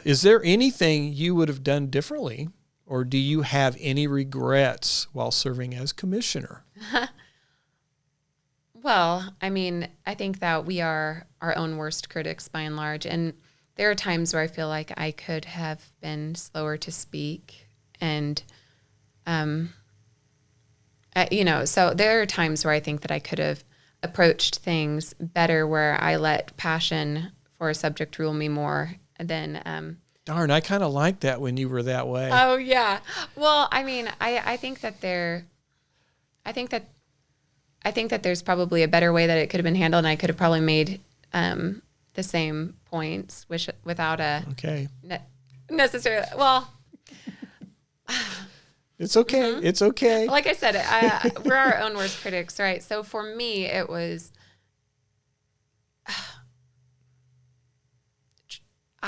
Is there anything you would have done differently, or do you have any regrets while serving as commissioner? Well, I mean, I think that we are our own worst critics by and large. And there are times where I feel like I could have been slower to speak. And, so there are times where I think that I could have approached things better, where I let passion for a subject rule me more than... Darn, I kind of liked that when you were that way. Oh, yeah. Well, I mean, I think that there's probably a better way that it could have been handled, and I could have probably made the same points without necessarily. Well, it's okay. Mm-hmm. It's okay. Like I said, we're our own worst critics, right? So for me, it was.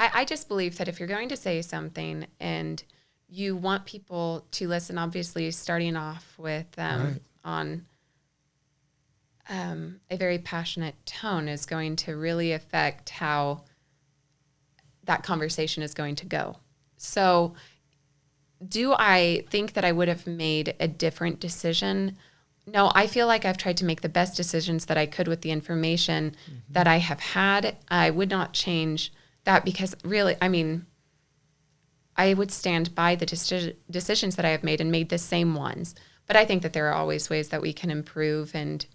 I just believe that if you're going to say something and you want people to listen, obviously starting off with on a very passionate tone is going to really affect how that conversation is going to go. So do I think that I would have made a different decision? No, I feel like I've tried to make the best decisions that I could with the information that I have had. I would not change that, because really, I mean, I would stand by the decisions that I have made and made the same ones. But I think that there are always ways that we can improve, and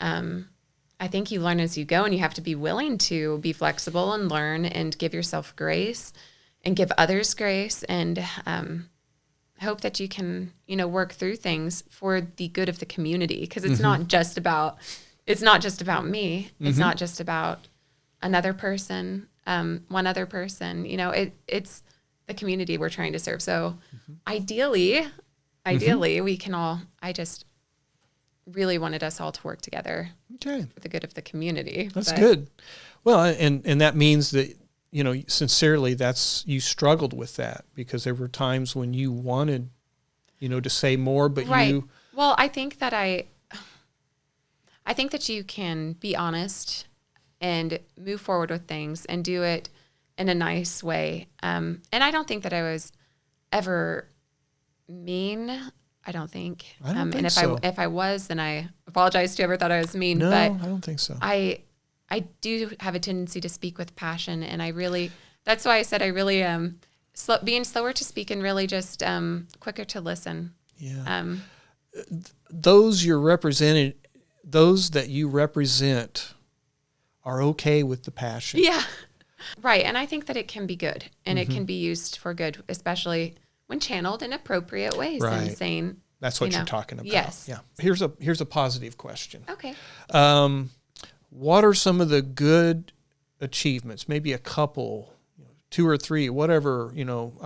I think you learn as you go, and you have to be willing to be flexible and learn and give yourself grace and give others grace, and hope that you can, work through things for the good of the community. Because it's not just about me. It's not just about another person, one other person. It's the community we're trying to serve. So ideally, we can all. I just really wanted us all to work together for the good of the community. That's good. Well, and that means that, sincerely, you struggled with that, because there were times when you wanted, to say more, but right. Well, I think that you can be honest and move forward with things and do it in a nice way. And I don't think that I was ever mean. I don't think. And if I was, then I apologize to whoever thought I was mean. No, but I don't think so. I do have a tendency to speak with passion, and that's why I said I really am being slower to speak and really just quicker to listen. Yeah. Those that you represent are okay with the passion. Yeah. Right. And I think that it can be good, and it can be used for good, especially when channeled in appropriate ways. Right. And saying, that's what you're talking about. Yes. Yeah. Here's a positive question. Okay. What are some of the good achievements? Maybe a couple, 2 or 3, whatever.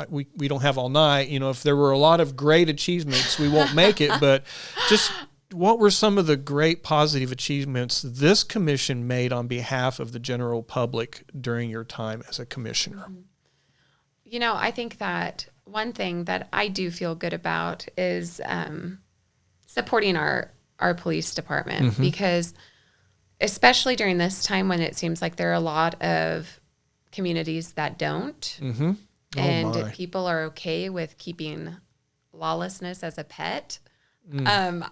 We don't have all night. If there were a lot of great achievements, we won't make it. But just what were some of the great positive achievements this commission made on behalf of the general public during your time as a commissioner? I think that one thing that I do feel good about is supporting our police department, because especially during this time when it seems like there are a lot of communities that don't, and people are okay with keeping lawlessness as a pet, and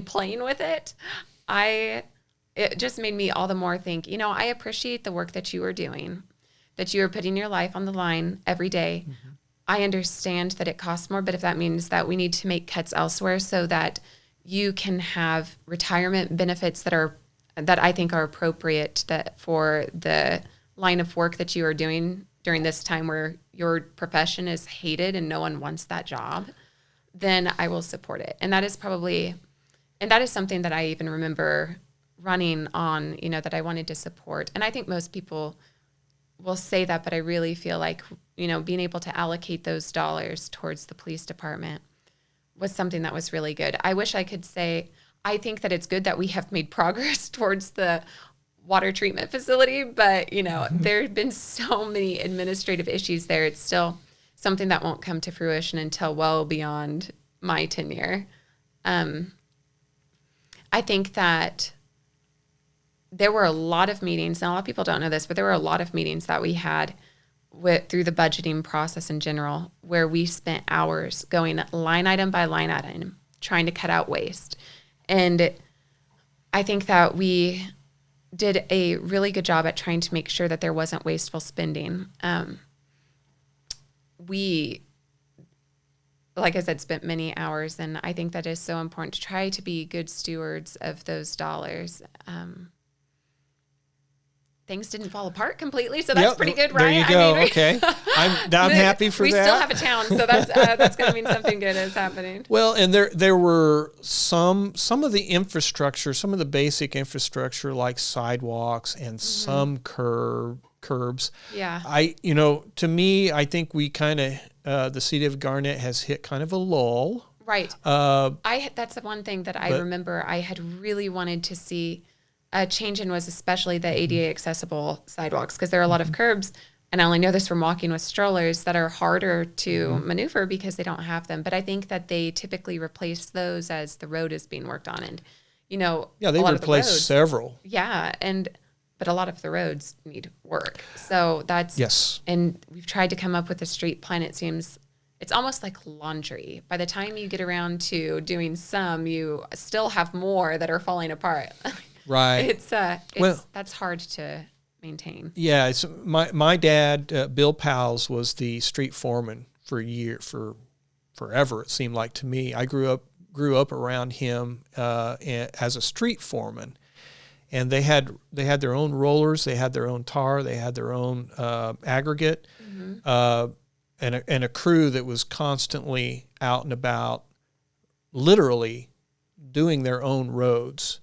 playing with it. It just made me all the more think, I appreciate the work that you are doing, that you are putting your life on the line every day. I understand that it costs more, but if that means that we need to make cuts elsewhere so that you can have retirement benefits that I think are appropriate for the line of work that you are doing during this time where your profession is hated and no one wants that job, then I will support it. And that is something that I even remember running on, that I wanted to support. And I think most people will say that, but I really feel like, being able to allocate those dollars towards the police department was something that was really good. I wish I could say, I think that it's good that we have made progress towards the water treatment facility, but, there have been so many administrative issues there. It's still something that won't come to fruition until well beyond my tenure. I think that there were a lot of meetings, and a lot of people don't know this, but there were a lot of meetings that we had through the budgeting process in general, where we spent hours going line item by line item, trying to cut out waste. And I think that we did a really good job at trying to make sure that there wasn't wasteful spending. We, like I said, spent many hours, and I think that is so important to try to be good stewards of those dollars. Things didn't fall apart completely, so that's pretty good, right? There you go. Okay, I'm happy for that. We still have a town, so that's going to mean something good is happening. Well, and there were some of the infrastructure, some of the basic infrastructure like sidewalks and some curbs. Yeah. To me, I think we kind of the city of Garnett has hit kind of a lull. Right. That's the one thing that I remember I had really wanted to see a change in, was especially the ADA accessible sidewalks, because there are a lot of curbs, and I only know this from walking with strollers, that are harder to maneuver because they don't have them. But I think that they typically replace those as the road is being worked on, and they replace several. Yeah, but a lot of the roads need work. So that's yes. And we've tried to come up with a street plan. It seems it's almost like laundry. By the time you get around to doing some, you still have more that are falling apart. Right. That's hard to maintain. Yeah. It's my dad, Bill Powls, was the street foreman for forever. It seemed like to me. I grew up around him as a street foreman, and they had their own rollers, they had their own tar, they had their own aggregate, and a crew that was constantly out and about, literally doing their own roads.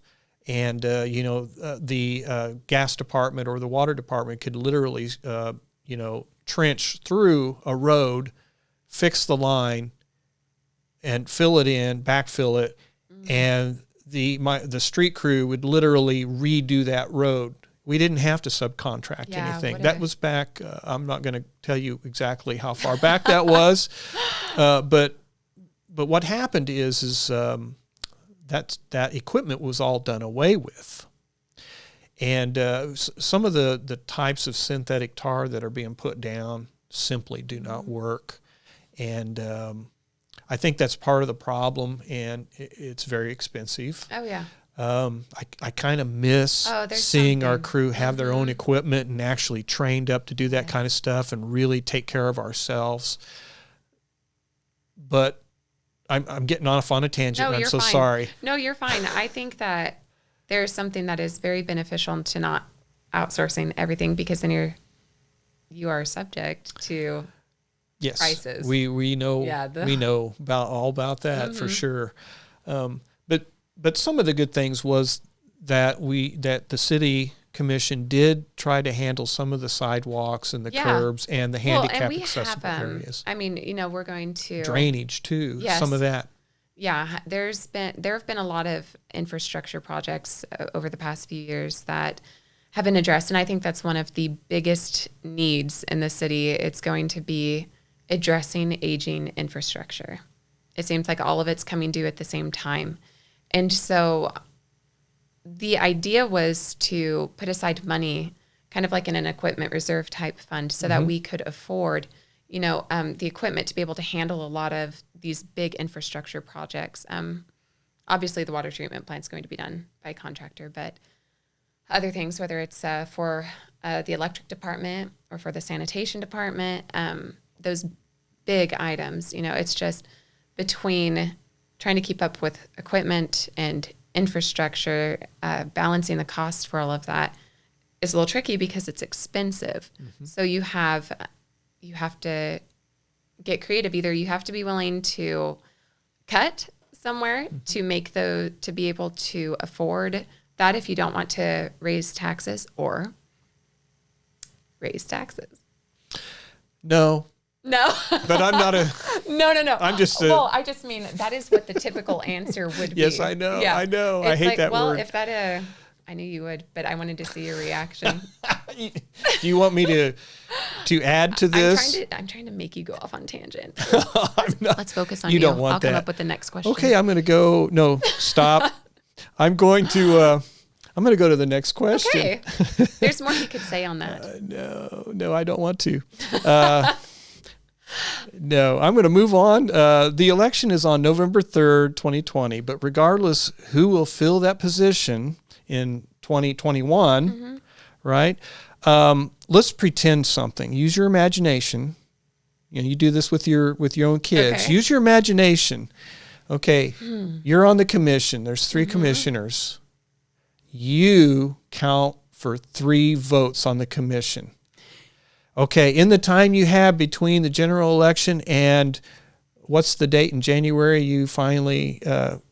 And, the gas department or the water department could literally, trench through a road, fix the line, and fill it in, backfill it. And the street crew would literally redo that road. We didn't have to subcontract anything. That was back, I'm not going to tell you exactly how far back that was. But what happened is that equipment was all done away with. And some of the types of synthetic tar that are being put down simply do not work. And I think that's part of the problem, and it's very expensive. Oh, yeah. I kind of miss seeing our crew have their own equipment and actually trained up to do that kind of stuff and really take care of ourselves. But I'm getting off on a tangent. No, I'm so fine. Sorry. No, you're fine. I think that there's something that is very beneficial to not outsourcing everything, because then you are subject to prices. We know we know about that for sure. But some of the good things was that the city commission did try to handle some of the sidewalks and the curbs and the handicap accessible areas. I mean, we're going to drainage too. Yes. Some of that. Yeah, there have been a lot of infrastructure projects over the past few years that have been addressed, and I think that's one of the biggest needs in the city. It's going to be addressing aging infrastructure. It seems like all of it's coming due at the same time. And so the idea was to put aside money, kind of like in an equipment reserve type fund, so that we could afford, the equipment to be able to handle a lot of these big infrastructure projects. Obviously, the water treatment plant is going to be done by a contractor, but other things, whether it's for the electric department or for the sanitation department, those big items, it's just between trying to keep up with equipment and infrastructure, balancing the cost for all of that is a little tricky because it's expensive. So you have to get creative. Either you have to be willing to cut somewhere to be able to afford that if you don't want to raise taxes, or raise taxes. No. But I'm not a... No. I'm just I just mean that is what the typical answer would be. Yes, I know. Yeah. I know. It's I hate that word. Well, if that... I knew you would, but I wanted to see your reaction. Do you want me to add to this? I'm trying to make you go off on tangent. Not, Let's focus on you. Don't want I'll that. come up with the next question. Okay, I'm going to go... No, stop. I'm going to I'm going to go to the next question. Okay. There's more you could say on that. No, I don't want to. No, I'm going to move on. The election is on November 3rd, 2020, but regardless who will fill that position in 2021, right? Let's pretend something. Use your imagination. You do this with your own kids. Okay. Use your imagination. Okay, you're on the commission. There's 3 commissioners. You count for 3 votes on the commission. Okay, in the time you have between the general election and what's the date in January you finally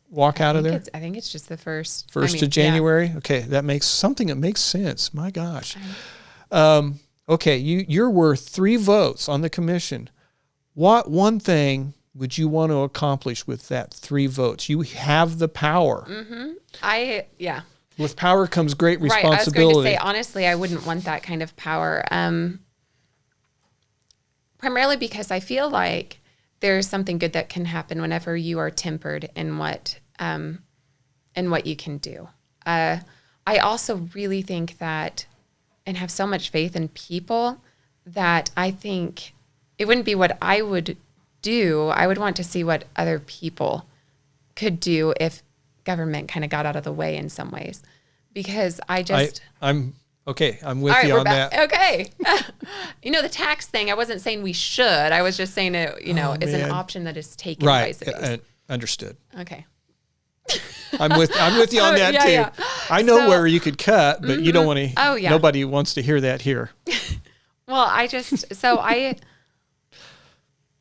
walk out of there? I think it's just the first. First of January? Yeah. Okay, that makes sense. My gosh. Okay, you're worth 3 votes on the commission. What one thing would you want to accomplish with that 3 votes? You have the power. With power comes great responsibility. Right, I was going to say, honestly, I wouldn't want that kind of power. Primarily because I feel like there's something good that can happen whenever you are tempered in what you can do. I also really think that, and have so much faith in people, that I think it wouldn't be what I would do. I would want to see what other people could do if government kind of got out of the way in some ways, because I'm with you on that. Okay. The tax thing, I wasn't saying we should. I was just saying it, is an option that is taken. Right. Understood. Okay. I'm with you on that too. Yeah. I know where you could cut, but you don't want to. Oh, yeah. Nobody wants to hear that here. Well,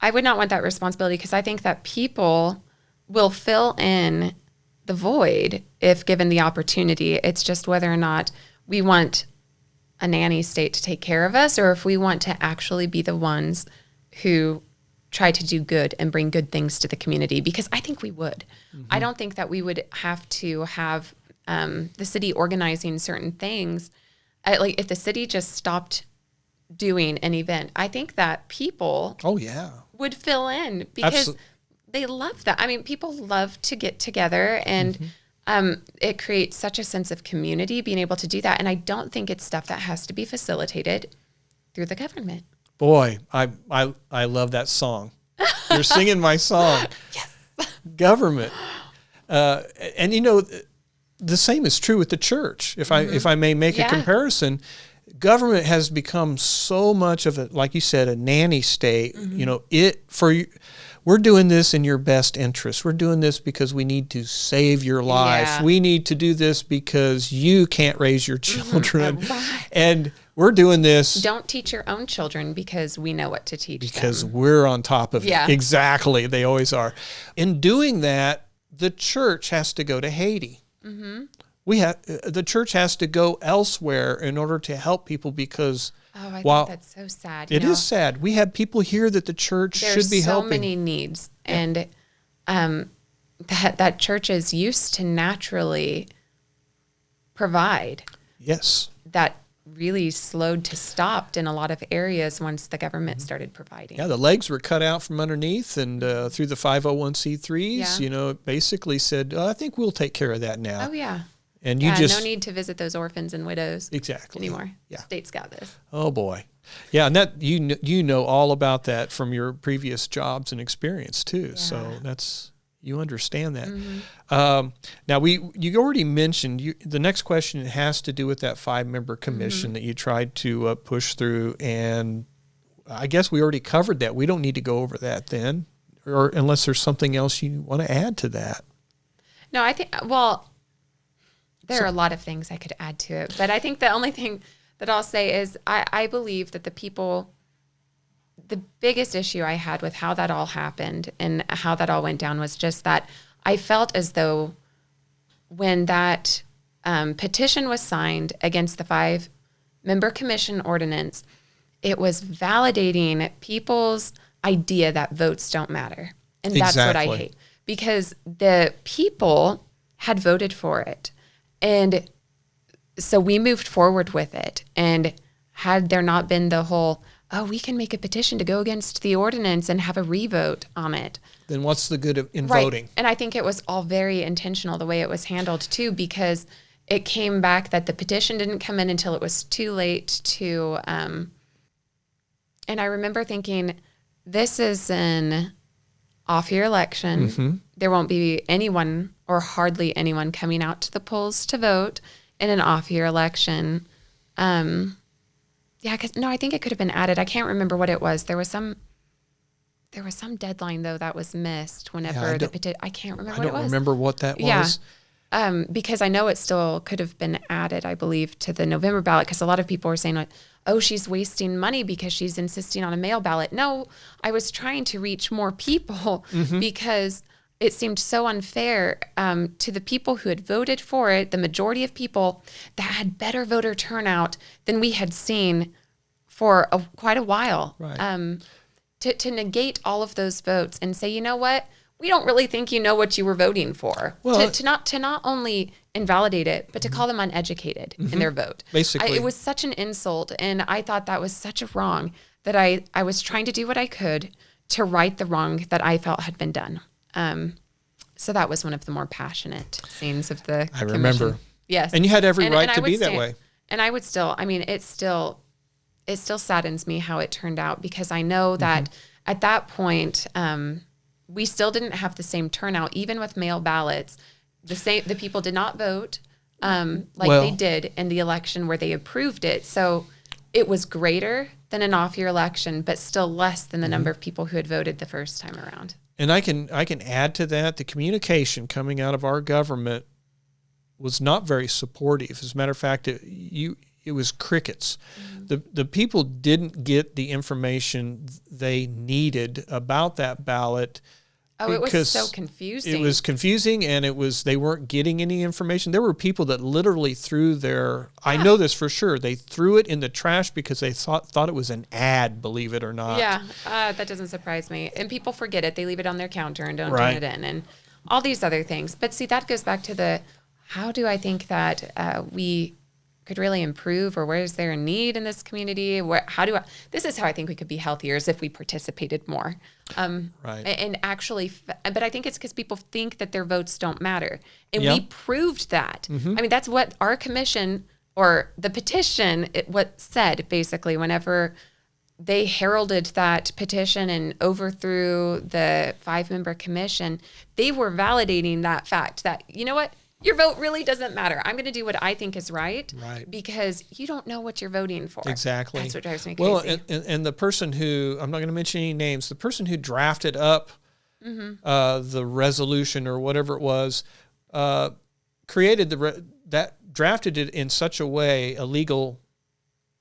I would not want that responsibility, because I think that people will fill in the void if given the opportunity. It's just whether or not we want a nanny state to take care of us, or if we want to actually be the ones who try to do good and bring good things to the community, because I think we would. I don't think that we would have to have the city organizing certain things. Like if the city just stopped doing an event, I think that people would fill in, because they love that. I mean, people love to get together, and it creates such a sense of community being able to do that. And I don't think it's stuff that has to be facilitated through the government. Boy, I love that song. You're singing my song. Yes. Government. And the same is true with the church. If I may make a comparison, government has become so much of like you said, a nanny state. We're doing this in your best interest. We're doing this because we need to save your life. Yeah. We need to do this because you can't raise your children. And we're doing this. Don't teach your own children because we know what to teach them. Because we're on top of it. Exactly. They always are. In doing that, the church has to go to Haiti. The church has to go elsewhere in order to help people, because I think that's so sad. It is sad. We have people here that the church should be helping. There's so many needs, and that church is used to naturally provide. Yes. That really slowed to stopped in a lot of areas once the government started providing. Yeah, the legs were cut out from underneath, and through the 501c3s, it basically said, I think we'll take care of that now. Oh, yeah. And no need to visit those orphans and widows anymore. Yeah. State's got this. Oh boy. Yeah, and that you know all about that from your previous jobs and experience too. Yeah. So you understand that. Now you already mentioned the next question has to do with that 5-member commission that you tried to push through, and I guess we already covered that. We don't need to go over that then, or unless there's something else you want to add to that. No, I think there are a lot of things I could add to it, but I think the only thing that I'll say is I believe that the biggest issue I had with how that all happened and how that all went down was just that I felt as though when that petition was signed against the 5-member commission ordinance, it was validating people's idea that votes don't matter. And that's what I hate, because the people had voted for it. And so we moved forward with it. And had there not been the whole, we can make a petition to go against the ordinance and have a revote on it, then what's the good in voting? And I think it was all very intentional the way it was handled too, because it came back that the petition didn't come in until it was too late to, and I remember thinking, this is an off-year election. There won't be anyone or hardly anyone coming out to the polls to vote in an off-year election. I think it could have been added. I can't remember what it was. There was some deadline though that was missed whenever the petition. I can't remember what it was. I don't remember what that was. Because I know it still could have been added, I believe, to the November ballot, because a lot of people were saying, like, oh, she's wasting money because she's insisting on a mail ballot. No, I was trying to reach more people because it seemed so unfair to the people who had voted for it, the majority of people that had better voter turnout than we had seen for quite a while. Right. To negate all of those votes and say, you know what? We don't really think you know what you were voting for. Well, to not only invalidate it, but to call them uneducated in their vote. Basically. It was such an insult, and I thought that was such a wrong that I was trying to do what I could to right the wrong that I felt had been done. So that was one of the more passionate scenes of the commission. Remember. Yes. And you had every right to be that way. And I would still, it still saddens me how it turned out, because I know that at that point, we still didn't have the same turnout, even with mail ballots. The people did not vote they did in the election where they approved it. So it was greater than an off-year election, but still less than the number of people who had voted the first time around. And I can add to that, the communication coming out of our government was not very supportive. As a matter of fact, it was crickets. The people didn't get the information they needed about that ballot. Oh, it was so confusing. It was confusing, and they weren't getting any information. There were people that literally threw I know this for sure, they threw it in the trash because they thought it was an ad, believe it or not. Yeah, that doesn't surprise me. And people forget it. They leave it on their counter and don't turn it in, and all these other things. But see, that goes back to how do I think that we could really improve, or where is there a need in this community? This is how I think we could be healthier, is if we participated more. Right. And actually, but I think it's because people think that their votes don't matter. And we proved that. I mean, that's what our commission, or the petition, what said basically whenever they heralded that petition and overthrew the 5-member commission. They were validating that fact that, you know what? Your vote really doesn't matter. I'm going to do what I think is right. Because you don't know what you're voting for. Exactly. That's what drives me crazy. Well, and the person who, I'm not going to mention any names, the person who drafted up the resolution or whatever it was, created drafted it in such a way,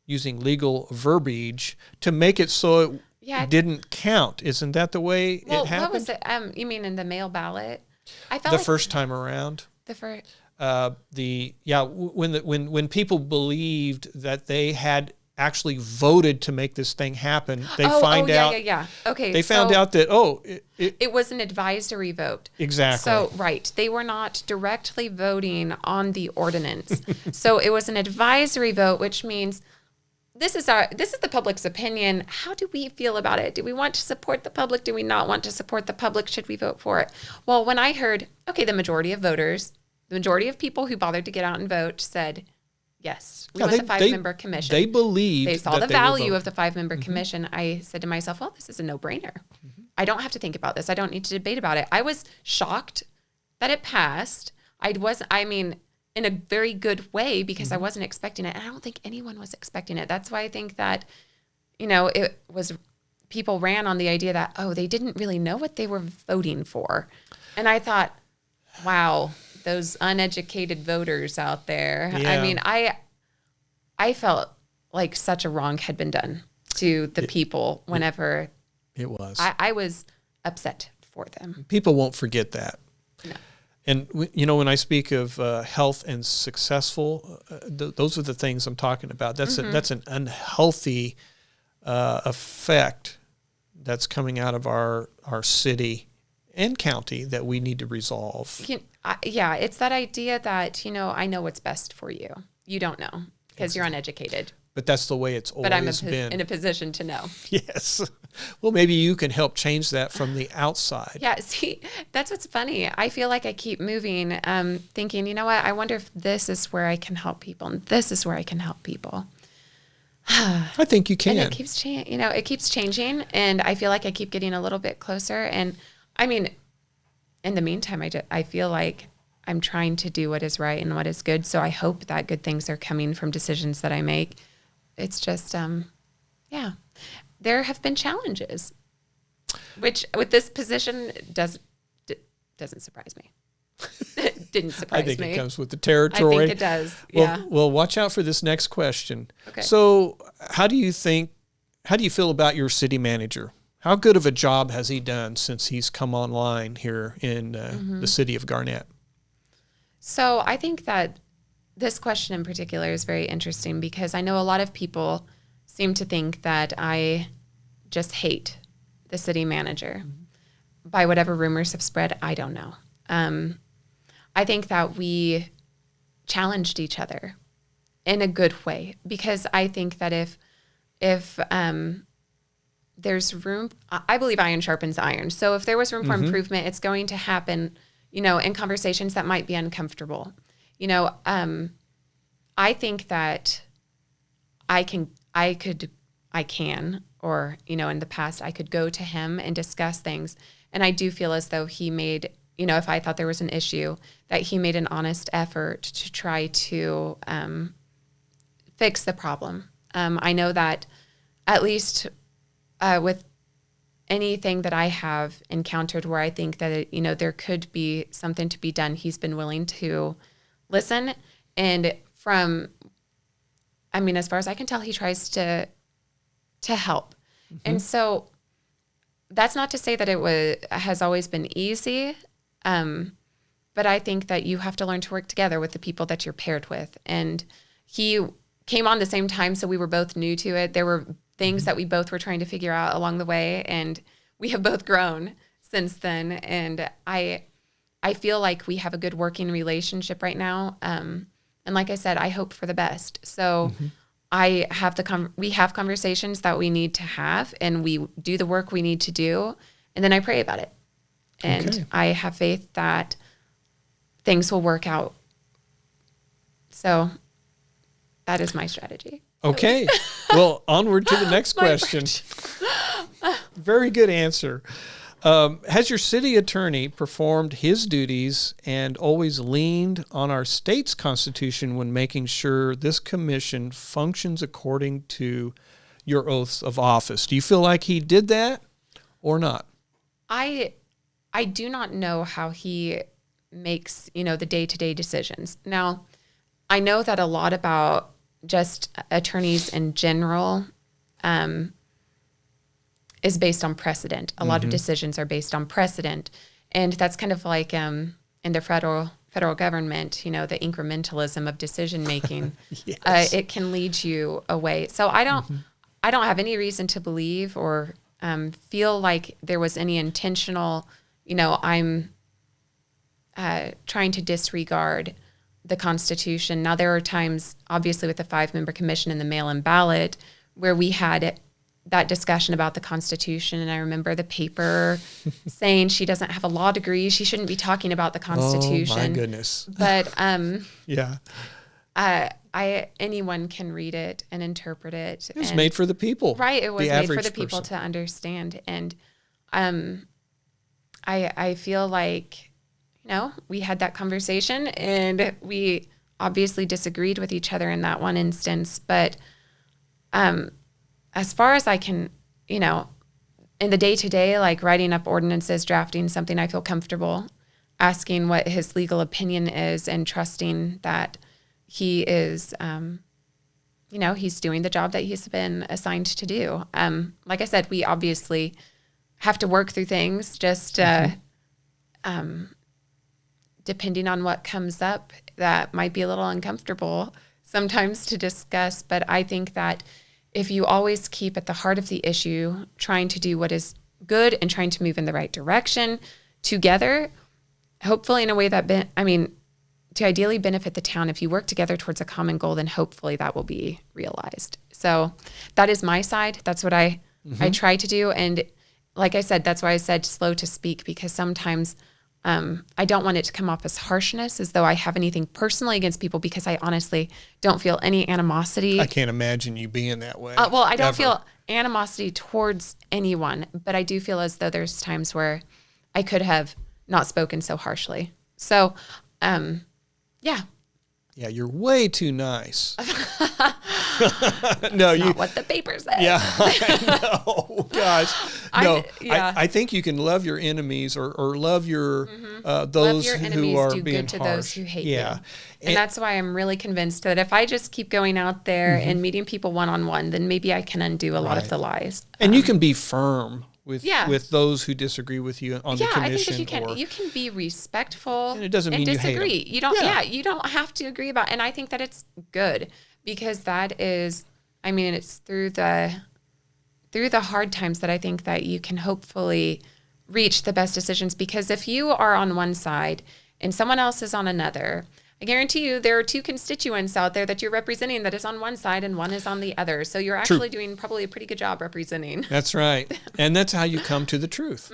using legal verbiage to make it so it didn't count. Isn't that the way it happened? What was it? You mean in the mail ballot? I felt the first time around. When people believed that they had actually voted to make this thing happen, they found out. Okay. They found out that it was an advisory vote. Exactly. So they were not directly voting on the ordinance. So it was an advisory vote, which means this is the public's opinion. How do we feel about it? Do we want to support the public? Do we not want to support the public? Should we vote for it? Well, when I heard, the majority of voters, the majority of people who bothered to get out and vote said, yes, we want the 5-member commission. They believed they saw the value of the 5-member commission. I said to myself, well, this is a no-brainer. I don't have to think about this. I don't need to debate about it. I was shocked that it passed. In a very good way, because I wasn't expecting it. And I don't think anyone was expecting it. That's why I think that, it was, people ran on the idea that, they didn't really know what they were voting for. And I thought, wow, those uneducated voters out there. Yeah. I felt like such a wrong had been done to the people whenever it was. I was upset for them. People won't forget that. No. And, when I speak of health and successful, those are the things I'm talking about. That's that's an unhealthy effect that's coming out of our city and county that we need to resolve. It's that idea that, I know what's best for you. You don't know because you're uneducated. But that's the way it's but I'm always been. in a position to know. Yes. Well, maybe you can help change that from the outside. Yeah, see, that's what's funny. I feel like I keep moving, thinking, you know what? I wonder if this is where I can help people, and this is where I can help people. I think you can. And it keeps changing. It keeps changing, and I feel like I keep getting a little bit closer. And I mean, in the meantime, I feel like I'm trying to do what is right and what is good. So I hope that good things are coming from decisions that I make. It's just, yeah, there have been challenges, which with this position doesn't surprise me. It didn't surprise me. I think it comes with the territory. I think it does. Yeah. Well, watch out for this next question. Okay. So how do you feel about your city manager? How good of a job has he done since he's come online here in the city of Garnett? So I think that this question in particular is very interesting because I know a lot of people seem to think that I just hate the city manager. By whatever rumors have spread, I don't know. I think that we challenged each other in a good way because I think that if there's room, I believe iron sharpens iron. So if there was room for improvement, it's going to happen, in conversations that might be uncomfortable. I think that I can, or, in the past I could go to him and discuss things. And I do feel as though he made, if I thought there was an issue, that he made an honest effort to try to fix the problem. I know that at least with anything that I have encountered where I think that, there could be something to be done, he's been willing to listen. And as far as I can tell, he tries to help. And so that's not to say that has always been easy. But I think that you have to learn to work together with the people that you're paired with. And he came on the same time, so we were both new to it. There were things that we both were trying to figure out along the way, and we have both grown since then. And I feel like we have a good working relationship right now. And like I said, I hope for the best. So we have conversations that we need to have, and we do the work we need to do, and then I pray about it. And I have faith that things will work out. So that is my strategy. Okay. Well, onward to the next question. Very good answer. Has your city attorney performed his duties and always leaned on our state's constitution when making sure this commission functions according to your oaths of office? Do you feel like he did that or not? I do not know how he makes, the day-to-day decisions. Now, I know that a lot about just attorneys in general is based on precedent. A lot of decisions are based on precedent. And that's kind of like in the federal government, the incrementalism of decision making. Yes. It can lead you away. So I don't have any reason to believe or feel like there was any intentional, I'm trying to disregard the Constitution. Now, there are times, obviously, with the 5-member commission and the mail-in ballot, where we had that discussion about the Constitution. And I remember the paper saying she doesn't have a law degree. She shouldn't be talking about the Constitution. Oh, my goodness. But yeah. Anyone can read it and interpret it. It was made for the people. Right. It was made for the people person to understand. And I feel like, we had that conversation and we obviously disagreed with each other in that one instance. But as far as I can, in the day-to-day, like writing up ordinances, drafting something, I feel comfortable asking what his legal opinion is and trusting that he is, he's doing the job that he's been assigned to do. Like I said, we obviously have to work through things just depending on what comes up that might be a little uncomfortable sometimes to discuss. But I think that if you always keep at the heart of the issue, trying to do what is good and trying to move in the right direction together, hopefully in a way that, to ideally benefit the town, if you work together towards a common goal, then hopefully that will be realized. So that is my side. That's what I try to do. And like I said, that's why I said slow to speak, because sometimes I don't want it to come off as harshness, as though I have anything personally against people, because I honestly don't feel any animosity. I can't imagine you being that way. Well, I don't feel animosity towards anyone, but I do feel as though there's times where I could have not spoken so harshly. So, yeah. Yeah, you're way too nice. No, not what the paper says. Yeah, I know. Gosh, no. I think you can love your enemies or love your those love your who enemies, are do being good to harsh. those who hate yeah. you. And that's why I'm really convinced that if I just keep going out there and meeting people one-on-one, then maybe I can undo a lot of the lies. And you can be firm with those who disagree with you on the commission. I think that you can be respectful, and it doesn't mean disagree. You hate them. You don't have to agree about. And I think that it's good, because that is, I mean, it's through the hard times that I think that you can hopefully reach the best decisions. Because if you are on one side and someone else is on another, I guarantee you there are two constituents out there that you're representing that is on one side and one is on the other. So you're actually doing probably a pretty good job representing. That's right. And that's how you come to the truth.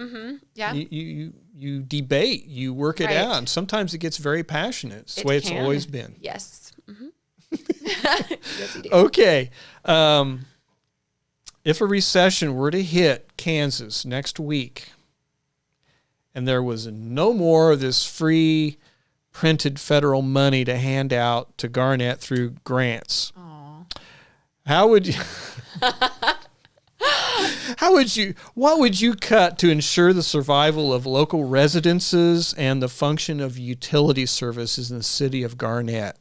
Yeah. You debate, you work it out. And sometimes it gets very passionate. It's the way it's always been. Yes. Yes, you do. Okay. If a recession were to hit Kansas next week and there was no more of this free printed federal money to hand out to Garnett through grants, how would you... what would you cut to ensure the survival of local residences and the function of utility services in the city of Garnett?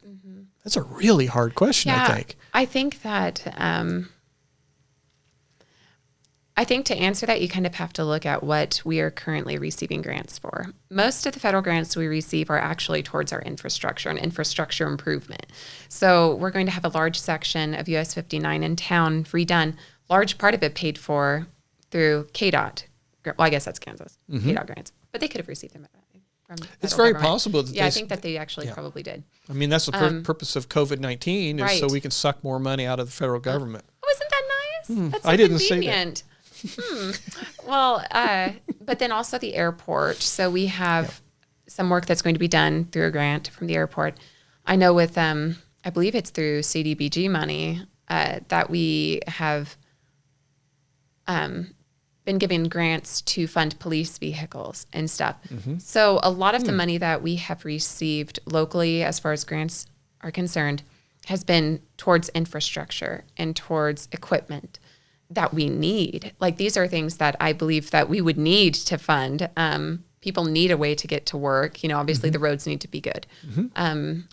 That's a really hard question, I think. I think that, I think to answer that, you kind of have to look at what we are currently receiving grants for. Most of the federal grants we receive are actually towards our infrastructure and infrastructure improvement. So we're going to have a large section of US 59 in town redone, large part of it paid for through KDOT. Well, I guess that's Kansas, KDOT grants. But they could have received them from the It's very government. possible. That I think that they actually probably did. I mean, that's the purpose of COVID-19 is so we can suck more money out of the federal government. Wasn't that nice? That's so I didn't convenient. say that. Well, but then also the airport. So we have some work that's going to be done through a grant from the airport. I know with, I believe it's through CDBG money that we have been giving grants to fund police vehicles and stuff. So a lot of the money that we have received locally as far as grants are concerned has been towards infrastructure and towards equipment that we need. Like, these are things that I believe that we would need to fund. People need a way to get to work. You know, obviously the roads need to be good.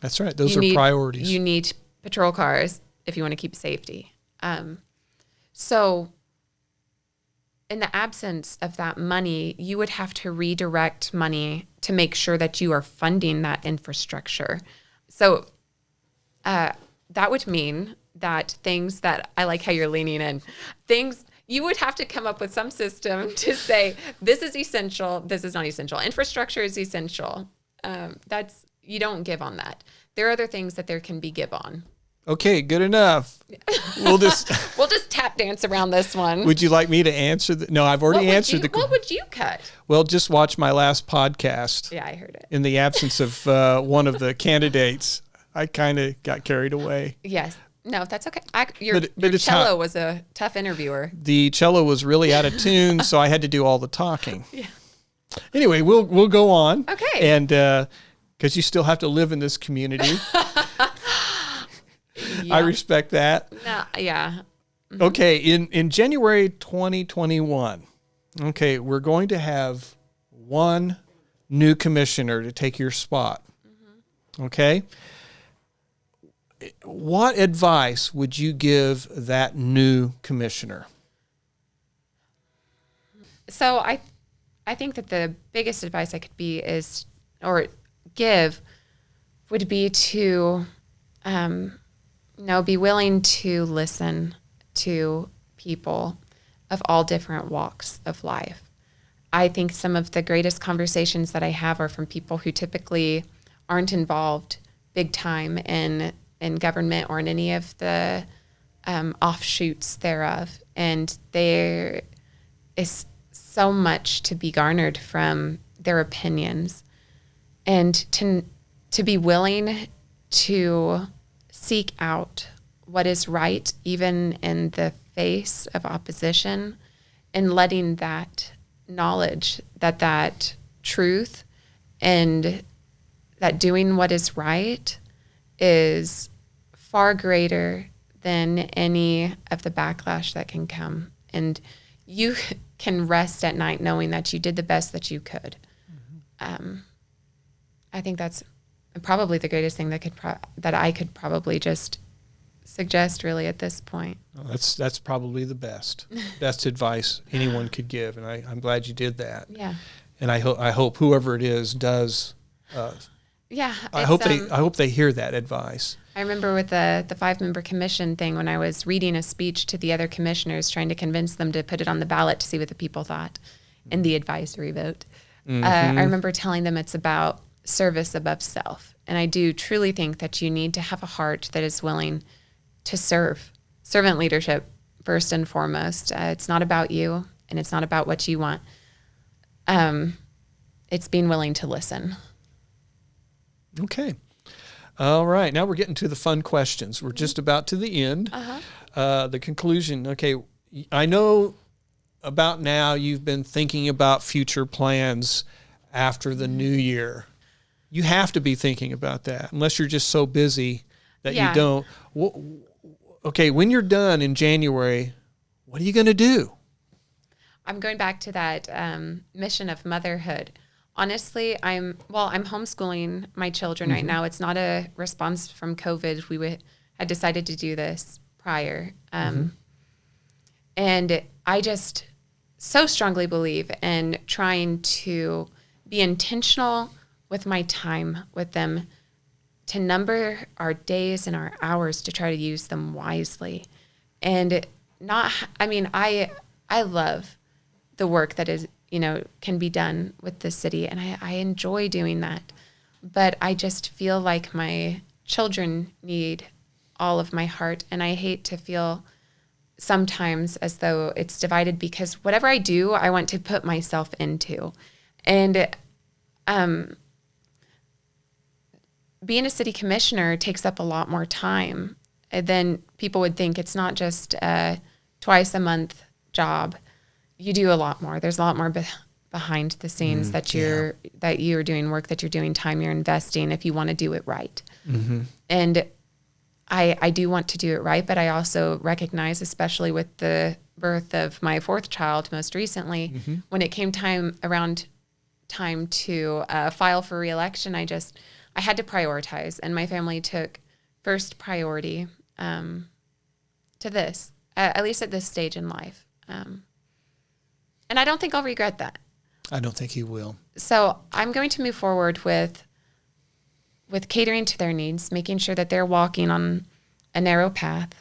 That's right. Those are priorities. You need patrol cars if you want to keep safety. So in the absence of that money, you would have to redirect money to make sure that you are funding that infrastructure. So that would mean that things that, I like how you're leaning in, things you would have to come up with some system to say, this is essential, this is not essential. Infrastructure is essential. You don't give on that. There are other things that there can be give on. Okay, good enough. We'll just tap dance around this one. Would you like me to answer? No, I've already answered What would you cut? Well, just watch my last podcast. Yeah, I heard it. In the absence of one of the candidates, I kind of got carried away. Yes. No, that's okay. Your cello was a tough interviewer. The cello was really out of tune, so I had to do all the talking. Yeah. Anyway, we'll go on. Okay. And because you still have to live in this community. I respect that. No, yeah. Okay, in January 2021, okay, we're going to have one new commissioner to take your spot. Okay? What advice would you give that new commissioner? So I think that the biggest advice I could give would be to be willing to listen to people of all different walks of life. I think some of the greatest conversations that I have are from people who typically aren't involved big time in government or in any of the offshoots thereof. And there is so much to be garnered from their opinions, and to be willing to seek out what is right, even in the face of opposition, and letting that knowledge, that truth, and that doing what is right is far greater than any of the backlash that can come. And you can rest at night knowing that you did the best that you could. I think that's probably the greatest thing that I could probably just suggest really at this point. Well, that's probably the best advice anyone could give, and I'm glad you did that. Yeah. And I hope whoever it is does. Yeah. I hope they hear that advice. I remember with the 5-member commission thing, when I was reading a speech to the other commissioners, trying to convince them to put it on the ballot to see what the people thought in the advisory vote. I remember telling them it's about service above self. And I do truly think that you need to have a heart that is willing to serve. Servant leadership, first and foremost. It's not about you, and it's not about what you want. It's being willing to listen. Okay. All right. Now we're getting to the fun questions. We're just about to the end. The conclusion. Okay. I know about now you've been thinking about future plans after the new year. You have to be thinking about that, unless you're just so busy that you don't. Okay, when you're done in January, what are you going to do? I'm going back to that mission of motherhood. Honestly, I'm homeschooling my children right now. It's not a response from COVID. We had decided to do this prior. And I just so strongly believe in trying to be intentional with my time with them, to number our days and our hours to try to use them wisely. And I love the work that is, can be done with the city, and I enjoy doing that. But I just feel like my children need all of my heart, and I hate to feel sometimes as though it's divided, because whatever I do, I want to put myself into. And being a city commissioner takes up a lot more time than people would think. It's not just a twice a month job. You do a lot more. There's a lot more behind the scenes that you're doing, work that you're doing, time you're investing if you want to do it right. And I do want to do it right, but I also recognize, especially with the birth of my 4th child most recently, when it came time to file for re-election, I had to prioritize, and my family took first priority to this, at least at this stage in life. And I don't think I'll regret that. I don't think you will. So I'm going to move forward with catering to their needs, making sure that they're walking on a narrow path,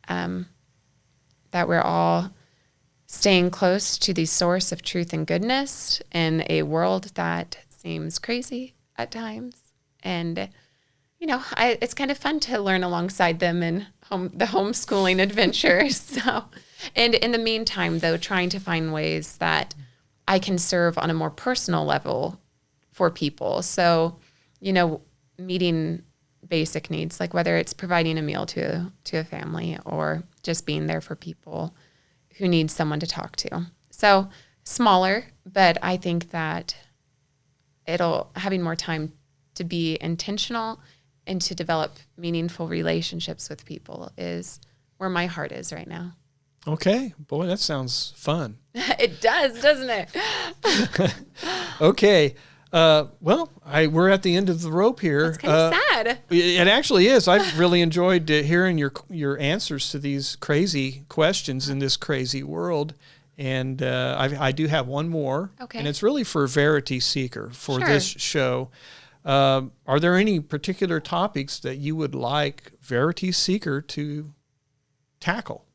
that we're all staying close to the source of truth and goodness in a world that seems crazy at times. And, it's kind of fun to learn alongside them in the homeschooling adventures. So, and in the meantime, though, trying to find ways that I can serve on a more personal level for people. So, meeting basic needs, like whether it's providing a meal to a family or just being there for people who need someone to talk to. So smaller, but I think that having more time to be intentional and to develop meaningful relationships with people is where my heart is right now. Okay. Boy, that sounds fun. It does, doesn't it? Okay. We're at the end of the rope here. It's kind of sad. It actually is. I've really enjoyed hearing your answers to these crazy questions in this crazy world. And I do have one more. Okay. And it's really for Verity Seeker for Sure. this show. Are there any particular topics that you would like Verity Seeker to tackle?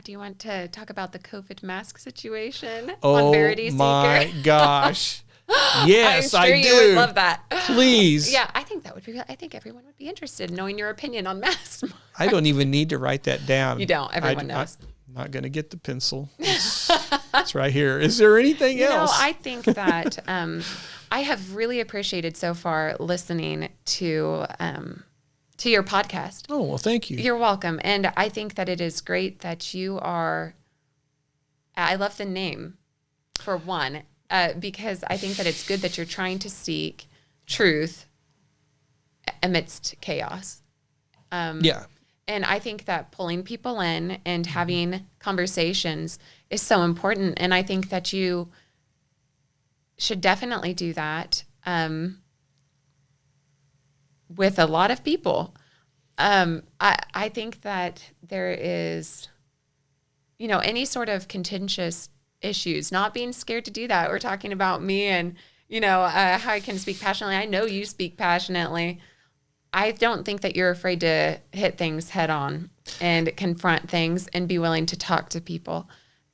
Do you want to talk about the COVID mask situation on Oh Verity Seeker? my gosh. Yes, I'm sure I do. you would love that. Please. Yeah, I think that would be, I think everyone would be interested in knowing your opinion on masks. I don't even need to write that down. You don't. Everyone knows. I'm not going to get the pencil. It's right here. Is there anything else? I think that I have really appreciated so far listening to your podcast. Oh, well, thank you. You're welcome. And I think that it is great that I love the name, for one, because I think that it's good that you're trying to seek truth amidst chaos. Yeah. And I think that pulling people in and having conversations is so important. And I think that you should definitely do that with a lot of people. I think that there is, any sort of contentious issues, not being scared to do that. We're talking about me and, how I can speak passionately. I know you speak passionately. I don't think that you're afraid to hit things head on and confront things and be willing to talk to people.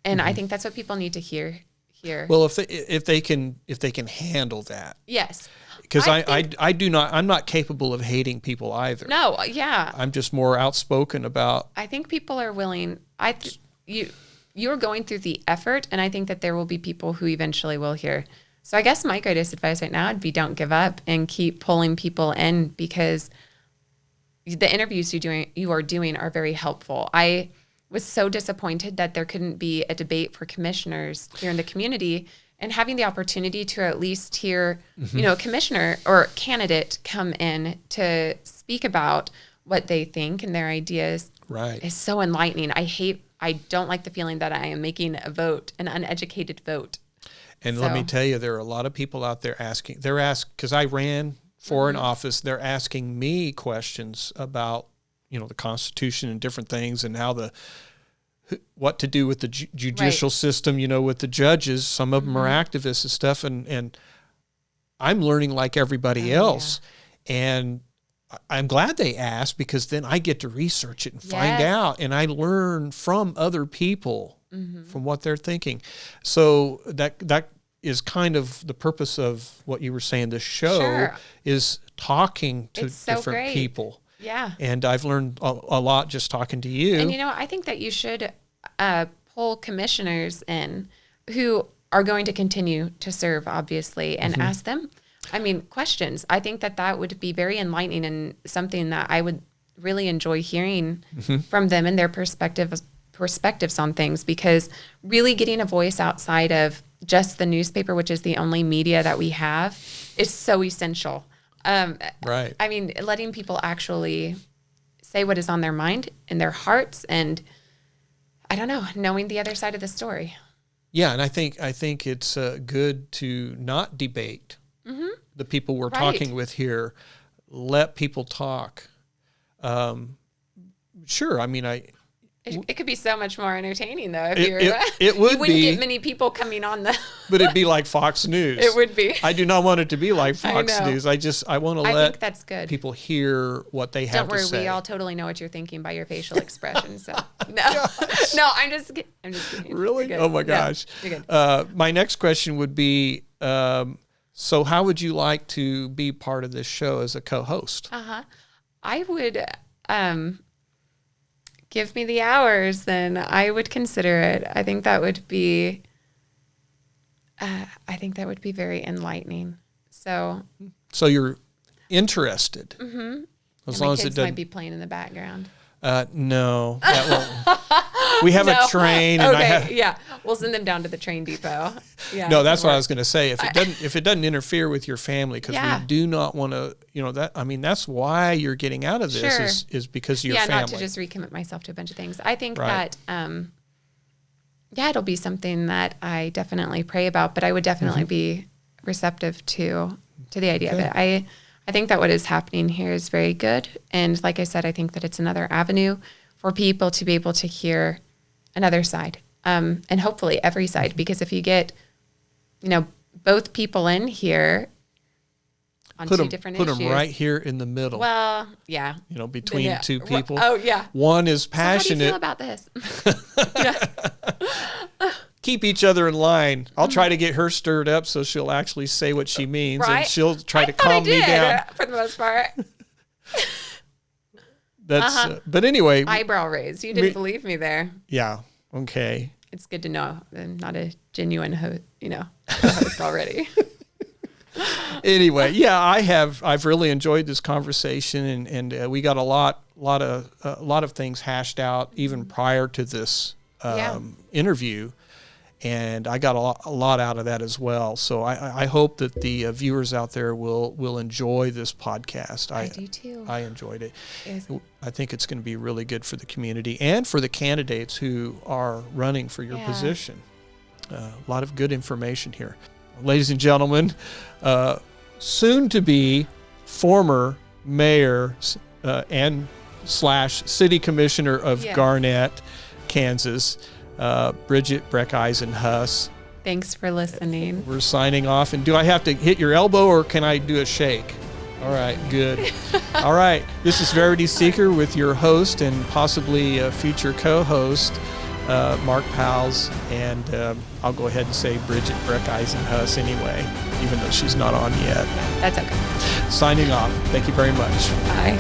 And I think that's what people need to hear here. Well, if they can handle that. Yes. Because I'm not capable of hating people either. No, yeah. I'm just more outspoken about. I think people are willing. You're going through the effort, and I think that there will be people who eventually will hear. So I guess my greatest advice right now would be don't give up and keep pulling people in, because the interviews you are doing are very helpful. I was so disappointed that there couldn't be a debate for commissioners here in the community, and having the opportunity to at least hear, a commissioner or candidate come in to speak about what they think and their ideas is so enlightening. I don't like the feeling that I am making an uneducated vote. And let me tell you, there are a lot of people out there because I ran for an office, they're asking me questions about, the Constitution and different things, and what to do with the judicial system, with the judges. Some of them are activists and stuff, and I'm learning like everybody else. Yeah. And I'm glad they asked, because then I get to research it and find out, and I learn from other people from what they're thinking. So that is kind of the purpose of what you were saying. The show is talking to different people. Yeah. And I've learned a lot just talking to you. And, I think that you should pull commissioners in who are going to continue to serve, obviously, and ask them, questions. I think that would be very enlightening and something that I would really enjoy hearing from them and their perspectives on things, because really getting a voice outside of just the newspaper, which is the only media that we have, is so essential. Right. Letting people actually say what is on their mind and their hearts, and knowing the other side of the story. Yeah, and I think it's good to not debate the people we're talking with here. Let people talk. Sure, it could be so much more entertaining, though. If it would you wouldn't get many people coming on the. But it'd be like Fox News. It would be. I do not want it to be like Fox News. I want to let think that's good. people hear what they have to say. Don't worry, we all totally know what you're thinking by your facial expression. So no, I'm just kidding. Really? Oh my gosh. No, you're good. My next question would be, so how would you like to be part of this show as a co-host? I would. Give me the hours, then I would consider it. I think that would be very enlightening. So you're interested. As long as it doesn't might be playing in the background. No, that won't. We have a train, and we'll send them down to the train depot. Yeah, no, that's what I was going to say. If it doesn't interfere with your family, because we do not want to, that's why you're getting out of this is because of your family. Not to just recommit myself to a bunch of things. I think that, it'll be something that I definitely pray about, but I would definitely be receptive to the idea of it. I think that what is happening here is very good. And like I said, I think that it's another avenue for people to be able to hear another side, and hopefully every side. Because if you get, both people in here on two different issues. Put them right here in the middle. Well, yeah. Between two people. Oh, yeah. One is passionate. So how do you feel about this? keep each other in line. I'll try to get her stirred up so she'll actually say what she means, Right? and she'll try to thought I calm me did, down. for the most part. That's but anyway, Eyebrow raise. You didn't believe me there. yeah, okay. It's good to know I'm not a genuine co-host already. Anyway, yeah, I've really enjoyed this conversation, and we got a lot of things hashed out even prior to this interview, and I got a lot out of that as well. So I hope that the viewers out there will enjoy this podcast. I do too. I enjoyed it. Yes. I think it's going to be really good for the community and for the candidates who are running for your position. A lot of good information here. Ladies and gentlemen, soon to be former mayor and / city commissioner of Garnett, Kansas, Brigitte Brecheisen Huss. Thanks for listening. We're signing off. And do I have to hit your elbow or can I do a shake? All right, good. All right, this is Verity Seeker with your host and possibly a future co-host, Mark Powls, and I'll go ahead and say Brigitte Brecheisen Huss anyway, even though she's not on yet. That's okay. Signing off. Thank you very much. Bye.